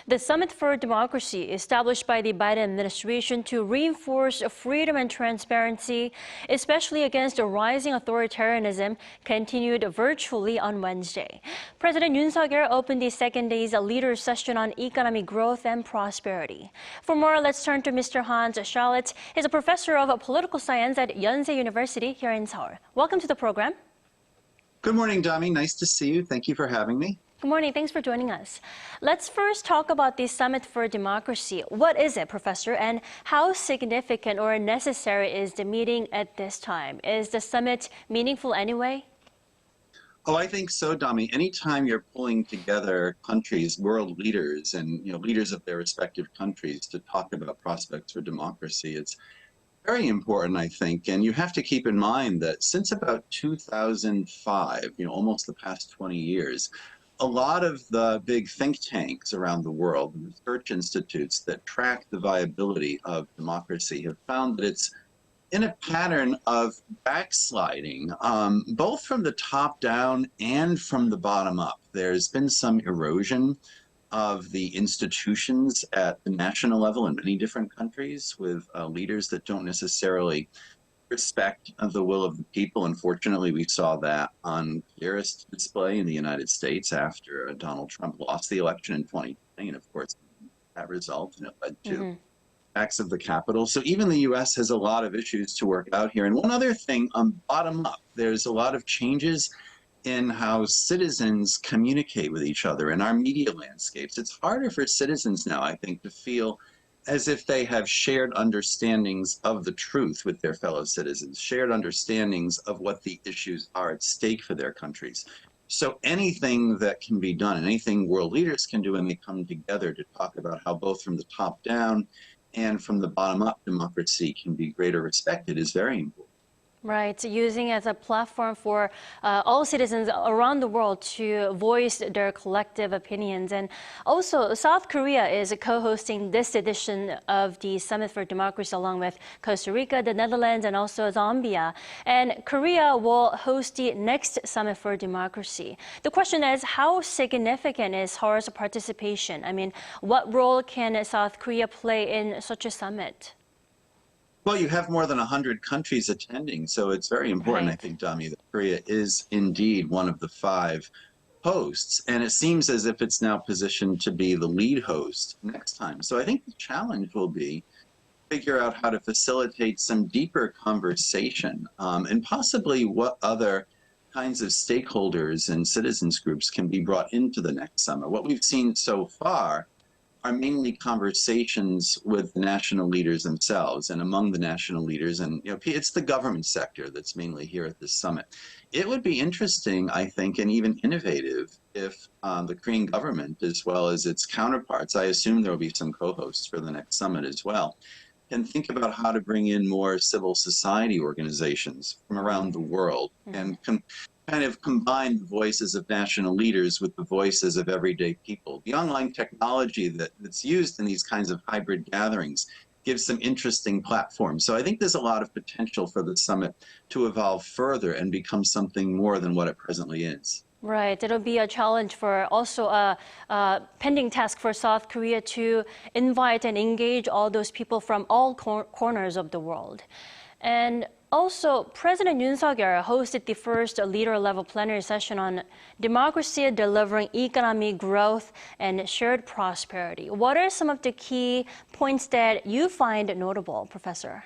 The Summit for Democracy, established by the Biden administration to reinforce freedom and transparency, especially against rising authoritarianism, continued virtually on Wednesday. President Yoon Suk Yeol opened the second day's leaders' session on economic growth and prosperity. For more, let's turn to Mr. Hans Schattle. He's a professor of political science at Yonsei University here in Seoul. Welcome to the program. Good morning, Dami. Nice to see you. Thank you for having me. Good morning. Thanks for joining us. Let's first talk about the Summit for Democracy. What is it, Professor, and how significant or necessary is the meeting at this time? Is the summit meaningful anyway? Oh, I think so, Dami. Anytime you're pulling together countries, world leaders, and leaders of their respective countries to talk about prospects for democracy, it's very important, I think. And you have to keep in mind that since about 2005, almost the past 20 years, a lot of the big think tanks around the world, the research institutes that track the viability of democracy, have found that it's in a pattern of backsliding, both from the top down and from the bottom up. There's been some erosion of the institutions at the national level in many different countries with leaders that don't necessarily respect of the will of the people. Unfortunately, we saw that on clearest display in the United States after Donald Trump lost the election in 2020. And of course, that result led to attacks of the Capitol. So even the U.S. has a lot of issues to work out here. And one other thing, bottom up, there's a lot of changes in how citizens communicate with each other in our media landscapes. It's harder for citizens now, I think, to feel as if they have shared understandings of the truth with their fellow citizens, shared understandings of what the issues are at stake for their countries. So anything that can be done, anything world leaders can do when they come together to talk about how both from the top down and from the bottom up democracy can be greater respected is very important. Right, so using it as a platform for all citizens around the world to voice their collective opinions. And also, South Korea is co-hosting this edition of the Summit for Democracy along with Costa Rica, the Netherlands, and also Zambia. And Korea will host the next Summit for Democracy. The question is, how significant is Seoul's participation? I mean, what role can South Korea play in such a summit? Well, you have more than 100 countries attending, so it's very important, Right. I think, Dami, that Korea is indeed one of the 5 hosts, and it seems as if it's now positioned to be the lead host next time. So I think the challenge will be to figure out how to facilitate some deeper conversation and possibly what other kinds of stakeholders and citizens groups can be brought into the next summit. What we've seen so far are mainly conversations with the national leaders themselves and among the national leaders. And it's the government sector that's mainly here at this summit. It would be interesting, I think, and even innovative if the Korean government, as well as its counterparts, I assume there will be some co-hosts for the next summit as well, can think about how to bring in more civil society organizations from around the world and kind of combine the voices of national leaders with the voices of everyday people. The online technology that's used in these kinds of hybrid gatherings gives some interesting platforms. So I think there's a lot of potential for the summit to evolve further and become something more than what it presently is. Right. It'll be a challenge for also a pending task for South Korea to invite and engage all those people from all corners of the world. And also, President Yoon Suk Yeol hosted the first leader-level plenary session on democracy delivering economic growth and shared prosperity. What are some of the key points that you find notable, Professor?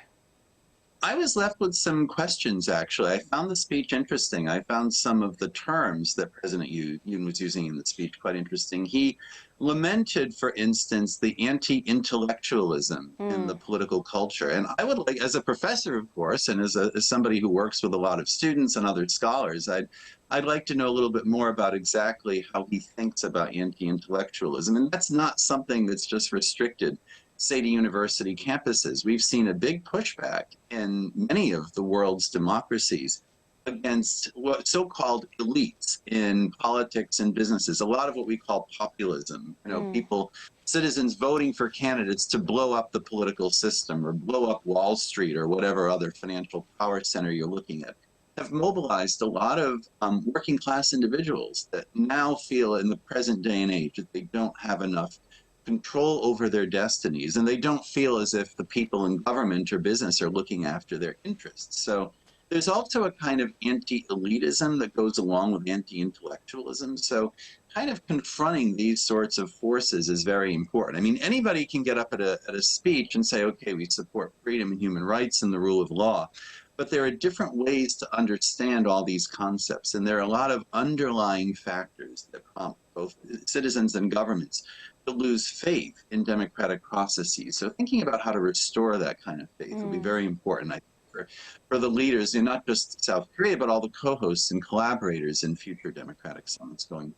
I was left with some questions, actually. I found the speech interesting. I found some of the terms that President Yoon was using in the speech quite interesting. He lamented, for instance, the anti-intellectualism in the political culture. And I would like, as a professor, of course, and as somebody who works with a lot of students and other scholars, I'd like to know a little bit more about exactly how he thinks about anti-intellectualism. And that's not something that's just restricted, say, to university campuses. We've seen a big pushback in many of the world's democracies against what so-called elites in politics and businesses, a lot of what we call populism, people, citizens voting for candidates to blow up the political system or blow up Wall Street or whatever other financial power center you're looking at, have mobilized a lot of working class individuals that now feel in the present day and age that they don't have enough control over their destinies, and they don't feel as if the people in government or business are looking after their interests. So there's also a kind of anti-elitism that goes along with anti-intellectualism. So kind of confronting these sorts of forces is very important. I mean, anybody can get up at a speech and say, okay, we support freedom and human rights and the rule of law. But there are different ways to understand all these concepts, and there are a lot of underlying factors that prompt both citizens and governments to lose faith in democratic processes. So thinking about how to restore that kind of faith will be very important, I think, for the leaders in not just South Korea, but all the co-hosts and collaborators in future democratic summits going.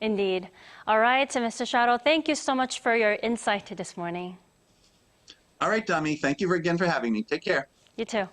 Indeed. All right, Mr. Schattle, thank you so much for your insight this morning. All right, Dami, thank you again for having me. Take care. You too.